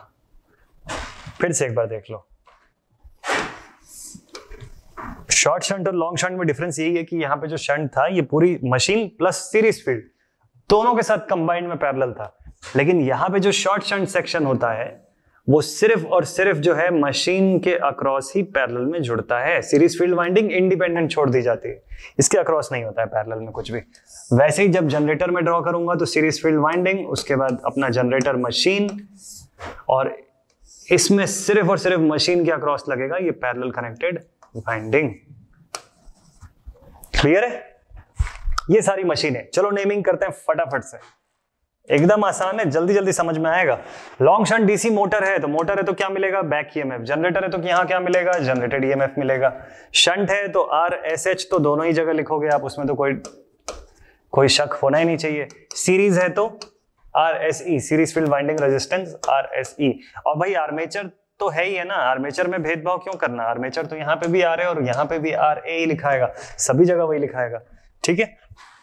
फिर से एक बार देख लो, शॉर्ट शंट और लॉन्ग शंट में डिफरेंस यही है कि यहाँ पे जो शंट था ये पूरी मशीन प्लस सीरीज फील्ड दोनों के साथ कंबाइंड में पैरेलल था, लेकिन यहाँ पे जो शॉर्ट शंट सेक्शन होता है वो सिर्फ और सिर्फ जो है मशीन के अक्रॉस ही पैरेलल में जुड़ता है। सीरीज फील्ड वाइंडिंग इंडिपेंडेंट छोड़ दी जाती है, इसके अक्रॉस नहीं होता है पैरेलल में कुछ भी। वैसे ही जब जनरेटर में ड्रॉ करूंगा तो सीरीज फील्ड वाइंडिंग, उसके बाद अपना जनरेटर मशीन, और इसमें सिर्फ और सिर्फ मशीन के अक्रॉस लगेगा ये पैरेलल कनेक्टेड वाइंडिंग। क्लियर है, ये सारी मशीन है। चलो नेमिंग करते हैं फटाफट से, एकदम आसान है, जल्दी जल्दी समझ में आएगा। लॉन्ग शंट डीसी मोटर है तो मोटर है तो क्या मिलेगा, बैक ईएमएफ। जनरेटर है तो यहाँ क्या मिलेगा, जनरेटेड ईएमएफ मिलेगा। शंट है तो आरएसएच तो दोनों ही जगह लिखोगे आप, उसमें तो कोई शक होना ही नहीं चाहिए। सीरीज है तो आरएसई, सीरीज फील्ड वाइंडिंग रेजिस्टेंस आरएसई। और भाई आर्मेचर तो है ही है ना, आर्मेचर में भेदभाव क्यों करना, आर्मेचर तो यहाँ पे भी आर है और यहाँ पे भी आर ए ही लिखाएगा, सभी जगह वही लिखाएगा। ठीक है,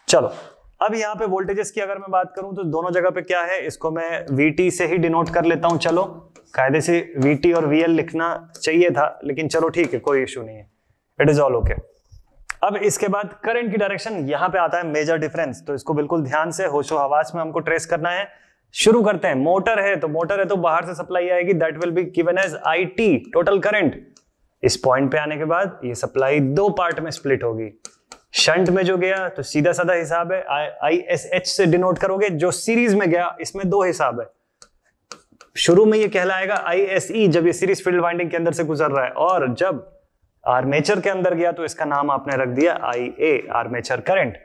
चलो अब यहाँ पे वोल्टेजेस की अगर मैं बात करूं तो दोनों जगह पे क्या है, इसको मैं VT से ही डिनोट कर लेता हूं। चलो कायदे से VT और VL लिखना चाहिए था, लेकिन चलो ठीक है, कोई इशू नहीं है, इट इज ऑल ओके। अब इसके बाद करंट की डायरेक्शन, यहाँ पे आता है मेजर डिफरेंस, तो इसको बिल्कुल ध्यान से होशो हवास में हमको ट्रेस करना है। शुरू करते हैं, मोटर है तो बाहर से सप्लाई आएगी, that will be given as IT total current. इस पॉइंट पे आने के बाद ये सप्लाई दो पार्ट में स्प्लिट होगी। शंट में जो गया तो सीधा साधा हिसाब है, ISH से डिनोट करोगे, जो सीरीज में गया इसमें दो हिसाब है। शुरू में ये कहलाएगा ISE जब ये सीरीज फील्ड वाइंडिंग के अंदर से गुजर रहा है, और जब आर्मेचर के अंदर गया तो इसका नाम आपने रख दिया IA, आर्मेचर करंट।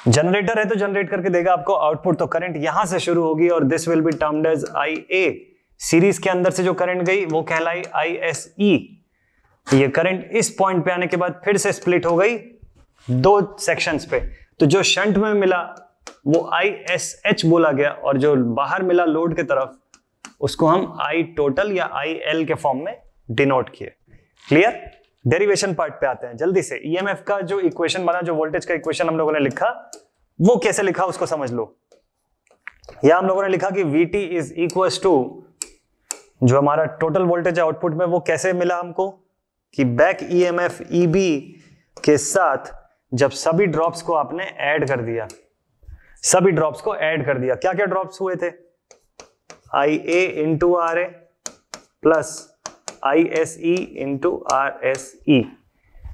जनरेटर है तो जनरेट करके देगा आपको आउटपुट, तो करंट यहां से शुरू होगी और this will be termed as IA। Series के अंदर से जो करंट गई वो कहलाई ISE। ये करंट इस पॉइंट पे आने के बाद फिर से स्प्लिट हो गई दो सेक्शंस पे, तो जो शंट में मिला वो ISH बोला गया और जो बाहर मिला लोड के तरफ उसको हम I टोटल या IL के फॉर्म में डिनोट किए। क्लियर? डेरिवेशन पार्ट पे आते हैं जल्दी से। EMF का जो इक्वेशन बना, जो वोल्टेज का इक्वेशन हम लोगों ने लिखा, वो कैसे लिखा उसको समझ लो। या हम लोगों ने लिखा कि VT इज इक्वल टू, जो हमारा टोटल वोल्टेज आउटपुट में वो कैसे मिला हमको, कि बैक EMF EB के साथ जब सभी ड्रॉप्स को आपने ऐड कर दिया, सभी ड्रॉप्स को ऐड कर दिया, क्या क्या ड्रॉप्स हुए थे, IA into RA plus ISE into RSE।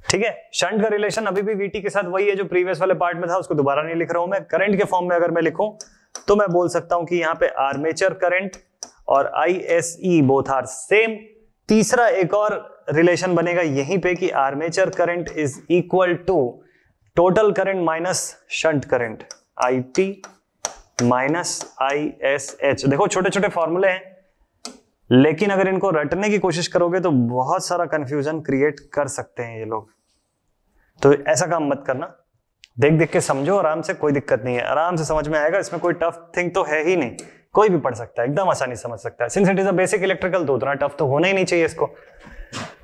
ठीक है, शंट का रिलेशन अभी भी VT के साथ वही है जो प्रीवियस वाले पार्ट में था, उसको दोबारा नहीं लिख रहा हूं मैं। करंट के फॉर्म में अगर मैं लिखूं तो मैं बोल सकता हूं कि यहां पे आर्मेचर करंट और ISE बोथ आर सेम। तीसरा एक और रिलेशन बनेगा यहीं पे कि armature current is equal to total current minus shunt current, IT minus ISH। देखो छोटे छोटे फॉर्मूले हैं, लेकिन अगर इनको रटने की कोशिश करोगे तो बहुत सारा कंफ्यूजन क्रिएट कर सकते हैं ये लोग, तो ऐसा काम मत करना। देख देख के समझो आराम से, कोई दिक्कत नहीं है, आराम से समझ में आएगा। इसमें कोई टफ थिंग तो है ही नहीं, कोई भी पढ़ सकता है, एकदम आसानी समझ सकता है। Since it is a basic electrical तो उतना टफ तो होना ही नहीं चाहिए इसको।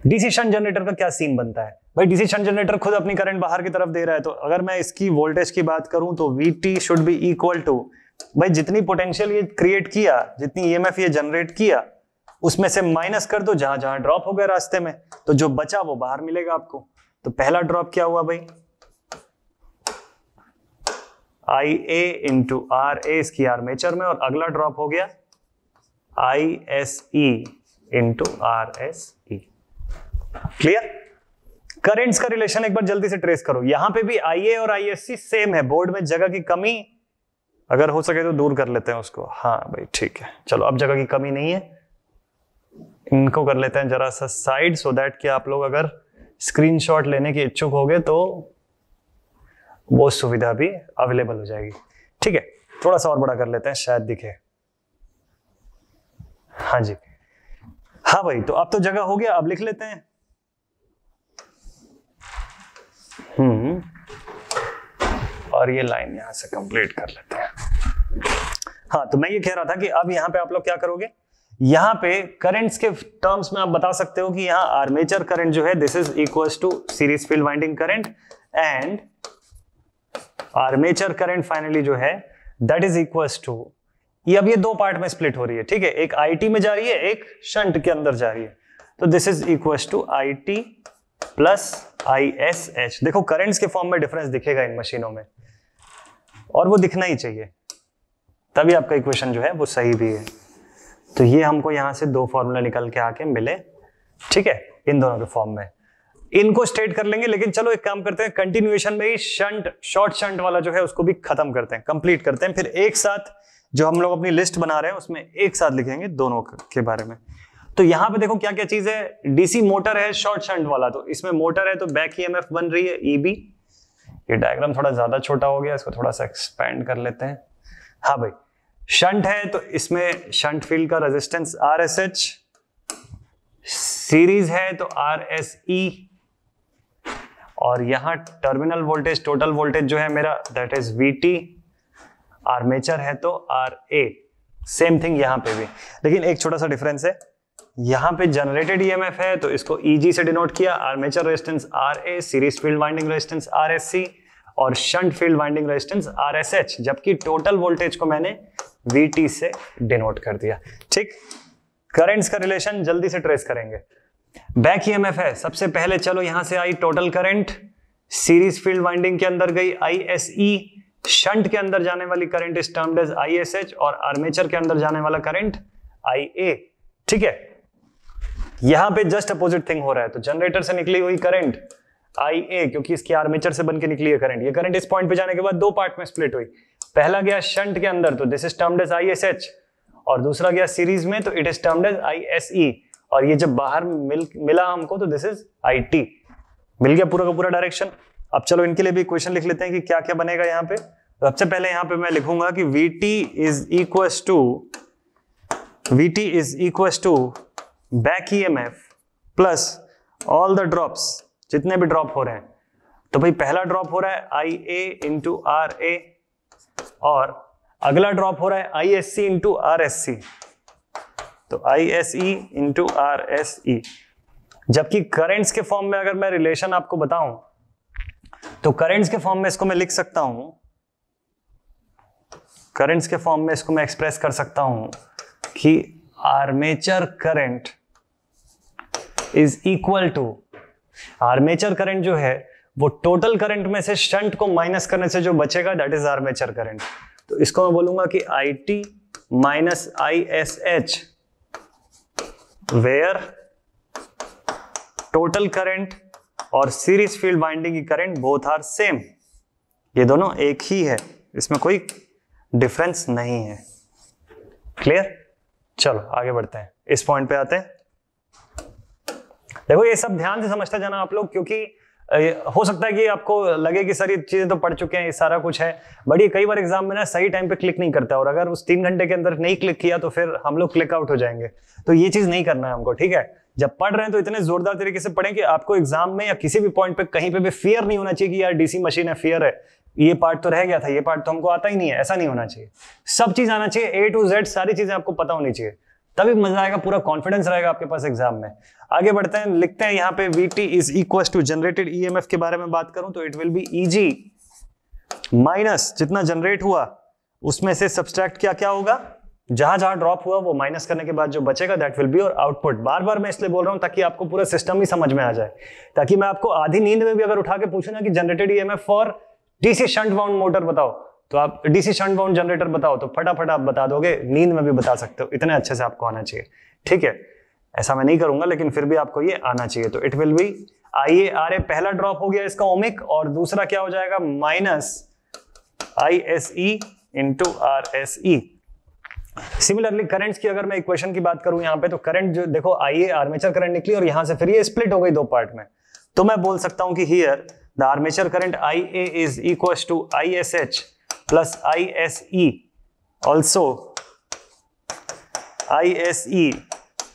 डीसी शंट जनरेटर का क्या सीन बनता है भाई? डीसी शंट जनरेटर खुद अपनी करंट बाहर की तरफ दे रहा है, तो अगर मैं इसकी वोल्टेज की बात करूं तो VT should be equal to, भाई जितनी पोटेंशियल ये क्रिएट किया, जितनी EMF ये जनरेट किया, उसमें से माइनस कर दो जहां जहां ड्रॉप हो गए रास्ते में, तो जो बचा वो बाहर मिलेगा आपको। तो पहला ड्रॉप क्या हुआ भाई, IA इंटू RA इसकी आर्मेचर में, और अगला ड्रॉप हो गया ISE into RSE। Clear? Currents का रिलेशन एक बार जल्दी से ट्रेस करो। यहां पे भी IA और ISC सेम है। बोर्ड में जगह की कमी अगर हो सके तो दूर कर लेते हैं उसको। हाँ भाई ठीक है, चलो अब जगह की कमी नहीं है, इनको कर लेते हैं जरा सा साइड, सो दैट कि आप लोग अगर स्क्रीनशॉट लेने के इच्छुक होगे तो वो सुविधा भी अवेलेबल हो जाएगी। ठीक है, थोड़ा सा और बड़ा कर लेते हैं, शायद दिखे। हाँ जी, हाँ भाई, तो अब तो जगह हो गया, अब लिख लेते हैं। और ये लाइन यहां से कंप्लीट कर लेते हैं। हाँ, तो मैं ये कह रहा था कि अब यहां पे आप लोग क्या करोगे, यहां पे करंट्स के टर्म्स में आप बता सकते हो कि यहां आर्मेचर करंट जो है this is equals to series field winding current, and armature current finally जो है दैट इज इक्वल्स टू, ये अब ये दो पार्ट में स्प्लिट हो रही है। ठीक है, एक IT में जा रही है, एक शंट के अंदर जा रही है, तो this is equals to IT plus ISH। देखो करंट्स के फॉर्म में डिफरेंस दिखेगा इन मशीनों में, और वो दिखना ही चाहिए, तभी आपका इक्वेशन जो है वो सही भी है। तो ये हमको यहां से दो फॉर्मूला निकल के आके मिले। ठीक है, इन दोनों के फॉर्म में इनको स्टेट कर लेंगे, लेकिन चलो एक काम करते हैं, कंटिन्यूएशन में ही शंट, शॉर्ट शंट वाला जो है उसको भी खत्म करते हैं, कंप्लीट करते हैं, फिर एक साथ जो हम लोग अपनी लिस्ट बना रहे हैं उसमें एक साथ लिखेंगे दोनों के बारे में। तो यहां पे देखो क्या क्या चीज है, डीसी मोटर है शॉर्ट शंट वाला, तो इसमें मोटर है तो बैक EMF बन रही है EB। ये डायग्राम थोड़ा ज्यादा छोटा हो गया, इसको थोड़ा सा एक्सपेंड कर लेते हैं। हाँ भाई, शंट है तो इसमें शंट फील्ड का रेजिस्टेंस RSH, सीरीज है तो RSE, और यहां टर्मिनल वोल्टेज, टोटल वोल्टेज जो है मेरा दैट इज VT, आर्मेचर है तो RA। सेम थिंग यहां पे भी, लेकिन एक छोटा सा डिफरेंस है, यहां पे जनरेटेड EMF है तो इसको EG से डिनोट किया, armature resistance RA, series field winding resistance RSC, और shunt field winding resistance RSH, जबकि टोटल वोल्टेज को मैंने VT से डिनोट कर दिया। ठीक, करंट्स का रिलेशन जल्दी से ट्रेस करेंगे। बैक EMF है, सबसे पहले चलो यहां से आई total current, series field winding के अंदर गई ISE, शंट के अंदर जाने वाली current is termed as ISH, और आर्मेचर के अंदर जाने वाला करंट IA। ठीक है, यहां पे जस्ट अपोजिट थिंग हो रहा है, तो जनरेटर से निकली हुई करंट IA, क्योंकि इसकी आर्मेचर से बनके निकली है करंट, ये करंट इस पॉइंट पे जाने के बाद दो पार्ट में स्प्लिट हुई, पहला गया शंट के अंदर तो this is termed as ISH, और दूसरा गया सीरीज में तो it is termed as ISE, और ये जब बाहर मिला हमको तो दिस इज IT। मिल गया पूरा का पूरा डायरेक्शन। अब चलो इनके लिए भी इक्वेशन लिख लेते हैं कि क्या क्या बनेगा यहाँ पे। सबसे पहले यहाँ पे मैं लिखूंगा कि VT is equal to VT is equals to back EMF plus all the drops, जितने भी ड्रॉप हो रहे हैं। तो भाई पहला ड्रॉप हो रहा है IA इंटू RA और अगला ड्रॉप हो रहा है ISC इंटू RSC, तो ISE इंटू RSE। जबकि करंट्स के फॉर्म में अगर मैं रिलेशन आपको बताऊं तो करंट्स के फॉर्म में इसको मैं लिख सकता हूं, करंट्स के फॉर्म में इसको मैं एक्सप्रेस कर सकता हूं कि armature current is equal to, armature current जो है वो टोटल करंट में से शंट को माइनस करने से जो बचेगा दैट इज आर्मेचर करंट। तो इसको मैं बोलूंगा कि IT minus ISH where total current और सीरीज फील्ड वाइंडिंग की करंट बोथ आर सेम। ये दोनों एक ही है, इसमें कोई डिफरेंस नहीं है। क्लियर? चलो आगे बढ़ते हैं, इस पॉइंट पे आते हैं। देखो ये सब ध्यान से समझते जाना आप लोग, क्योंकि हो सकता है कि आपको लगे कि सर ये चीजें तो पढ़ चुके हैं, ये सारा कुछ है, बट ये कई बार एग्जाम में ना सही टाइम पे क्लिक नहीं करता, और अगर उस 3 घंटे के अंदर नहीं क्लिक किया तो फिर हम लोग क्लिक आउट हो जाएंगे। तो ये चीज नहीं करना है हमको, ठीक है? जब पढ़ रहे हैं तो इतने जोरदार तरीके से पढ़ें कि आपको एग्जाम में या किसी भी पॉइंट पे कहीं पे भी फियर नहीं होना चाहिए कि यार डीसी मशीन है, फियर है, ये पार्ट तो रह गया था, ये पार्ट तो हमको आता ही नहीं है, ऐसा नहीं होना चाहिए। सब चीज आना चाहिए, A to Z सारी चीजें आपको पता होनी चाहिए, तभी मजा आएगा, पूरा कॉन्फिडेंस रहेगा आपके पास एग्जाम में। आगे बढ़ते हैं, लिखते हैं यहाँ पे VT is equal to generated EMF के बारे में बात करूं तो it will be EG minus जितना जनरेट हुआ उसमें से सब्सट्रैक्ट क्या क्या होगा, जहां जहां ड्रॉप हुआ वो माइनस करने के बाद जो बचेगा that will be your output. बार बार मैं इसलिए बोल रहा हूं ताकि आपको पूरा सिस्टम ही समझ में आ जाए, ताकि मैं आपको आधी नींद में भी अगर उठा के पूछूं ना कि generated EMF for DC shunt wound motor बताओ, तो आप DC शंट वाउंड जनरेटर बताओ, तो फटाफट आप बता दोगे, नींद में भी बता सकते हो, इतने अच्छे से आपको आना चाहिए। ठीक है, ऐसा मैं नहीं करूंगा लेकिन फिर भी आपको ये आना चाहिए। तो इट विल बी IARA पहला ड्रॉप हो गया इसका ओमिक, और दूसरा क्या हो जाएगा minus ISE into RSE। Similarly currents की अगर मैं इक्वेशन की बात करूं यहाँ पे, तो करंट जो देखो IA आर्मेचर करंट निकली और यहां से फिर ये स्प्लिट हो गई दो पार्ट में, तो मैं बोल सकता हूं कि here the armature current IA is equal to ISH plus ISE, also ISE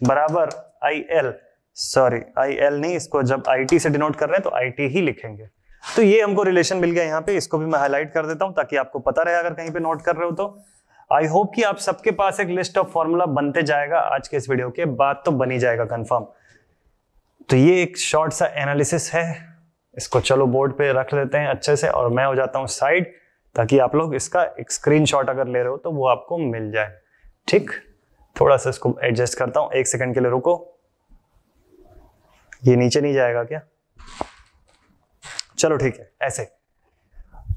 बराबर IL, सॉरी IL नहीं, इसको जब IT से डिनोट कर रहे हैं तो IT ही लिखेंगे। तो ये हमको रिलेशन मिल गया यहाँ पे, इसको भी मैं हाईलाइट कर देता हूं ताकि आपको पता रहे अगर कहीं पे नोट कर रहे हो तो। आई होप कि आप सबके पास एक लिस्ट ऑफ फॉर्मूला बनते जाएगा आज के इस वीडियो के बाद, तो बनी जाएगा कंफर्म। तो ये एक शॉर्ट सा एनालिसिस है, इसको चलो बोर्ड पे रख लेते हैं अच्छे से, और मैं हो जाता हूँ साइड, ताकि आप लोग इसका एक स्क्रीनशॉट अगर ले रहे हो तो वो आपको मिल जाए। ठीक, थोड़ा सा इसको एडजस्ट करता हूं, 1 सेकंड के लिए रुको। ये नीचे नहीं जाएगा क्या? चलो ठीक है, ऐसे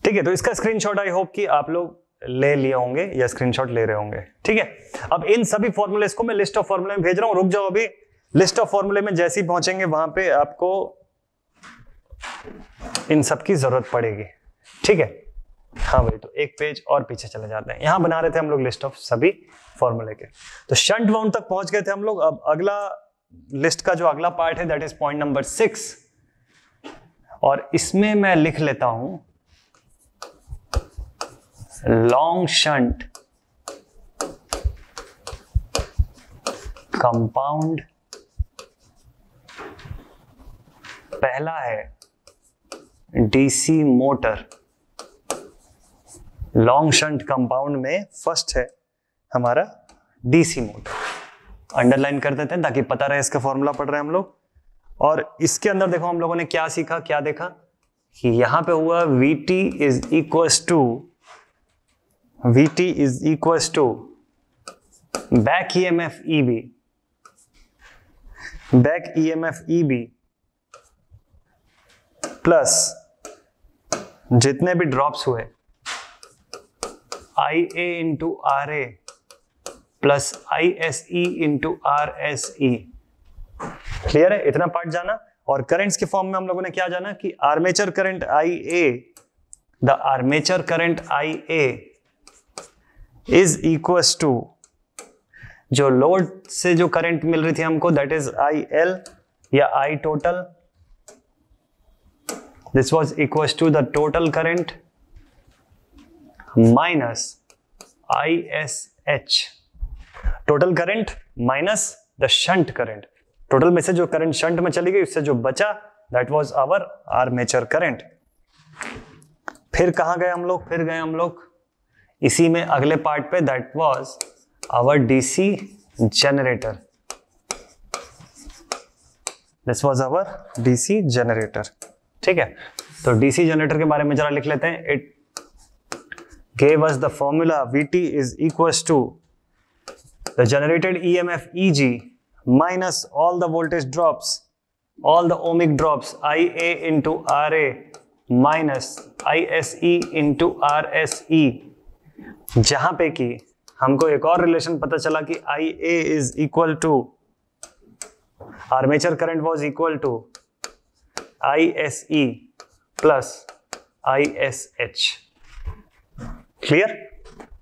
ठीक है। तो इसका स्क्रीनशॉट आई होप कि आप लोग ले लिए होंगे या स्क्रीनशॉट ले रहे होंगे। ठीक है, अब इन सभी फॉर्मूलेस को मैं लिस्ट ऑफ फॉर्मूले में भेज रहा हूं, रुक जाओ अभी। लिस्ट ऑफ फॉर्मूले में जैसे ही पहुंचेंगे वहां पे आपको इन सब की जरूरत पड़ेगी। ठीक है, हाँ भाई, तो एक पेज और पीछे चले जाते हैं। यहां बना रहे थे हम लोग लिस्ट ऑफ सभी फॉर्मूले के, तो शंट वाउंड तक पहुंच गए थे हम लोग। अब अगला लिस्ट का जो अगला पार्ट है दैट इज पॉइंट नंबर 6, और इसमें मैं लिख लेता हूं लॉन्ग शंट कंपाउंड। पहला है DC motor, long shunt compound में फर्स्ट है हमारा डीसी मोटर। अंडरलाइन कर देते हैं ताकि पता रहे इसका फॉर्मूला पढ़ रहे हैं हम लोग। और इसके अंदर देखो हम लोगों ने क्या सीखा, क्या देखा कि यहां पे हुआ VT is equals to back EMF EB, back EMF EB plus जितने भी ड्रॉप्स हुए IA into RA plus ISE into RSE। Clear है, इतना पार्ट जाना। और करंट्स के फॉर्म में हम लोगों ने क्या जाना कि armature current IA, the armature current IA is equals to जो लोड से जो करंट मिल रही थी हमको दैट इज IL या I टोटल, this was equals to the total current minus ISH। Total current minus the shunt current, total में से जो करंट शंट में चली गई उससे जो बचा that was our armature current. फिर कहां गए हम लोग, फिर गए हम लोग इसी में अगले पार्ट पे, that was our DC generator, this was our DC generator. ठीक है, तो डीसी जनरेटर के बारे में जरा लिख लेते हैं। It gave us the formula Vt is equals to the generated EMF Eg minus all the voltage drops, all the ohmic drops, Ia into Ra minus ISE into RSE, जहां पे कि हमको एक और रिलेशन पता चला कि Ia is equal to armature current was equal to ISE plus ISH। Clear?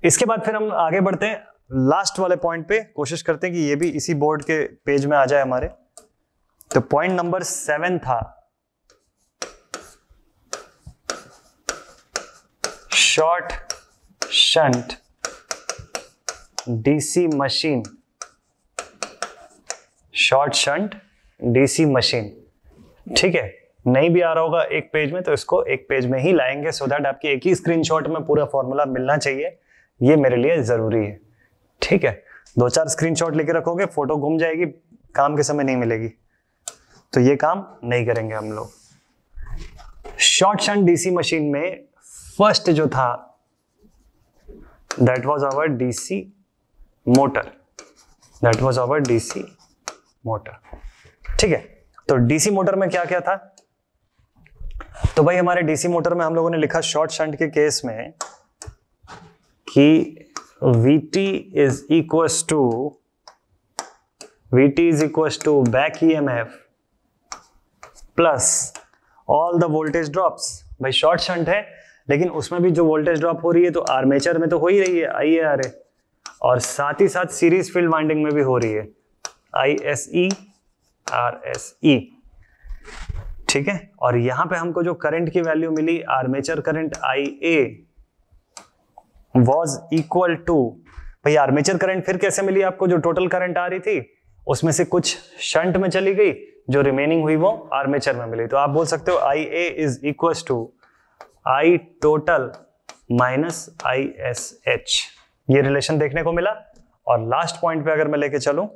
इसके बाद फिर हम आगे बढ़ते हैं लास्ट वाले पॉइंट पे, कोशिश करते हैं कि ये भी इसी बोर्ड के पेज में आ जाए हमारे। तो पॉइंट नंबर 7 था short shunt DC machine, short shunt DC machine. ठीक है, नहीं भी आ रहा होगा एक पेज में तो इसको एक पेज में ही लाएंगे सो दैट आपकी एक ही स्क्रीनशॉट में पूरा फॉर्मूला मिलना चाहिए, ये मेरे लिए जरूरी है। ठीक है, 2-4 स्क्रीनशॉट लेके रखोगे, फोटो घूम जाएगी, काम के समय नहीं मिलेगी, तो ये काम नहीं करेंगे हम लोग। शॉर्ट शंट डीसी मशीन में फर्स्ट जो था that was our DC motor, that was our DC motor. ठीक है, तो डीसी मोटर में क्या क्या था? तो भाई हमारे डीसी मोटर में हम लोगों ने लिखा शॉर्ट शंट के केस में कि Vt is equals to back EMF plus all the voltage drops. भाई शॉर्ट शंट है लेकिन उसमें भी जो वोल्टेज ड्रॉप हो रही है तो आर्मेचर में तो हो ही रही है IaRa, और साथ ही साथ सीरीज फील्ड वाइंडिंग में भी हो रही है ISE RSE। ठीक है, और यहां पे हमको जो करंट की वैल्यू मिली armature current Ia was equal to, भाई आर्मेचर करंट फिर कैसे मिली आपको? जो टोटल करंट आ रही थी उसमें से कुछ शंट में चली गई, जो रिमेनिंग हुई वो आर्मेचर में मिली। तो आप बोल सकते हो Ia is equals to I total minus ISH, ये रिलेशन देखने को मिला। और लास्ट पॉइंट पे अगर मैं लेके चलूं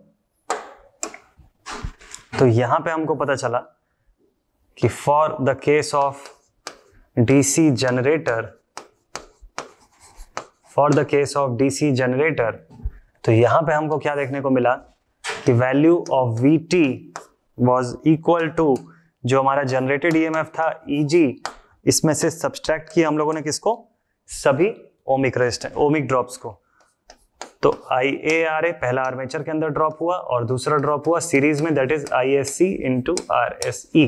तो यहां पे हमको पता चला कि for the case of DC generator, for the case of DC generator, तो यहां पे हमको क्या देखने को मिला कि value of Vt was equal to जो हमारा जनरेटेड ईएमएफ था Eg, इसमें से सब्सट्रैक्ट किया हम लोगों ने किसको? सभी ओमिक रेजिस्टेंस, ओमिक ड्रॉप्स को। तो IaRa पहला आर्मेचर के अंदर ड्रॉप हुआ और दूसरा ड्रॉप हुआ सीरीज में, that is ISC into RSE।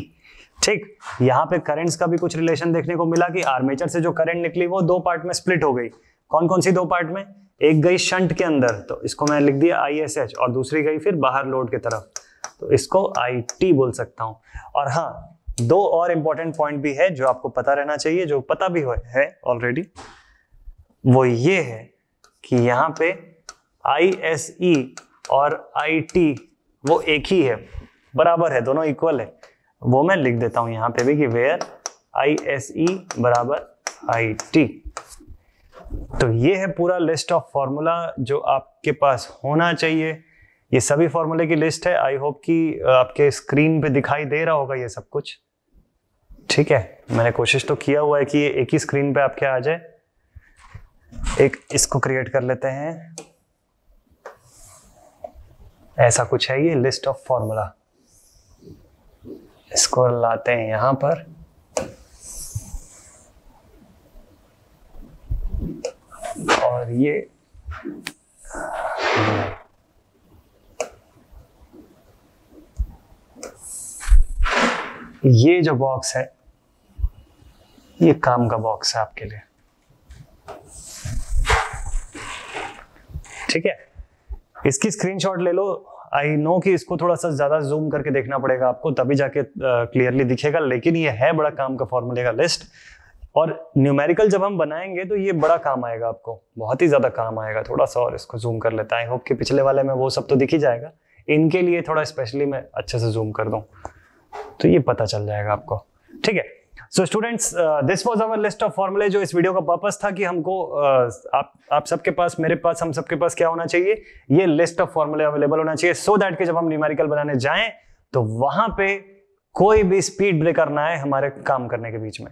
ठीक, यहाँ पे करंट्स का भी कुछ रिलेशन देखने को मिला कि आर्मेचर से जो करंट निकली वो दो पार्ट में स्प्लिट हो गई। कौन कौन सी दो पार्ट में? एक गई शंट के अंदर, तो इसको मैं लिख दिया ISH, और दूसरी गई फिर बाहर लोड की तरफ, तो इसको IT बोल सकता हूँ। और हाँ, दो और इंपॉर्टेंट पॉइंट भी है जो आपको पता रहना चाहिए, जो पता भी है ऑलरेडी, वो ये है कि यहाँ पे ISE और IT वो एक ही है, बराबर है, दोनों इक्वल है। वो मैं लिख देता हूं यहाँ पे भी कि वेयर ISE बराबर IT। तो ये है पूरा लिस्ट ऑफ फॉर्मूला जो आपके पास होना चाहिए। ये सभी फॉर्मूले की लिस्ट है, आई होप कि आपके स्क्रीन पे दिखाई दे रहा होगा ये सब कुछ। ठीक है, मैंने कोशिश तो किया हुआ है कि ये एक ही स्क्रीन पे आपके आ जाए। एक इसको क्रिएट कर लेते हैं, ऐसा कुछ है ये लिस्ट ऑफ फॉर्मूला। इसको लाते हैं यहां पर, और ये जो बॉक्स है ये काम का बॉक्स है आपके लिए। ठीक है, इसकी स्क्रीनशॉट ले लो। आई नो कि इसको थोड़ा सा ज्यादा जूम करके देखना पड़ेगा आपको, तभी जाके क्लियरली दिखेगा, लेकिन ये है बड़ा काम का फॉर्मूले का लिस्ट। और न्यूमेरिकल जब हम बनाएंगे तो ये बड़ा काम आएगा, आपको बहुत ही ज्यादा काम आएगा। थोड़ा सा और इसको जूम कर लेता है, आई होप कि पिछले वाले में वो सब तो दिख ही जाएगा, इनके लिए थोड़ा स्पेशली मैं अच्छे से जूम कर दूं तो ये पता चल जाएगा आपको, ठीक है। So students, this was our list of फॉर्मूले। जो इस वीडियो का पर्पस था कि हमको आप सबके पास, मेरे पास, हम सबके पास क्या होना चाहिए, ये लिस्ट ऑफ फॉर्मूले अवेलेबल होना चाहिए, सो दैट कि जब हम न्यूमेरिकल बनाने जाएं तो वहां पे कोई भी स्पीड ब्रेकर ना आए हमारे काम करने के बीच में,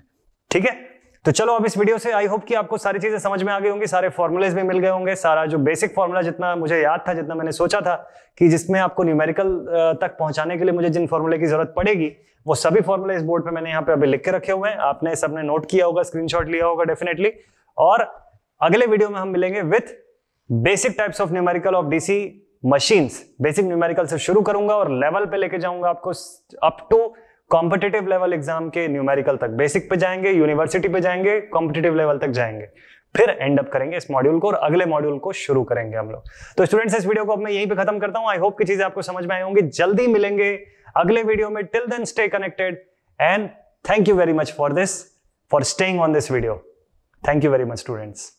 ठीक है। तो चलो अब इस वीडियो से आई होप कि आपको सारी चीजें समझ में आ गई होंगी, सारे फॉर्मूलेज भी मिल गए होंगे, सारा जो बेसिक फॉर्मूला जितना मुझे याद था, जितना मैंने सोचा था कि जिसमें आपको न्यूमेरिकल तक पहुंचाने के लिए मुझे जिन फॉर्मूले की जरूरत पड़ेगी वो सभी फॉर्मूले इस बोर्ड पे मैंने यहाँ पे अभी लिख के रखे हुए हैं। आपने सबने नोट किया होगा, स्क्रीनशॉट लिया होगा डेफिनेटली। और अगले वीडियो में हम मिलेंगे with basic types of numerical of DC machines. Basic numerical से शुरू करूंगा और लेवल पे लेके जाऊंगा आपको up to competitive level exam के न्यूमेरिकल तक। बेसिक पे जाएंगे, यूनिवर्सिटी पे जाएंगे, कॉम्पिटिटिव लेवल तक जाएंगे, फिर एंड अप करेंगे इस मॉड्यूल को और अगले मॉड्यूल को शुरू करेंगे हम लोग। तो स्टूडेंट्स, इस वीडियो को अब मैं यहीं पे खत्म करता हूं। आई होप की चीजें आपको समझ में आई होंगी। जल्दी मिलेंगे अगले वीडियो में। Till then stay connected and thank you very much for staying on this video. Thank you very much students.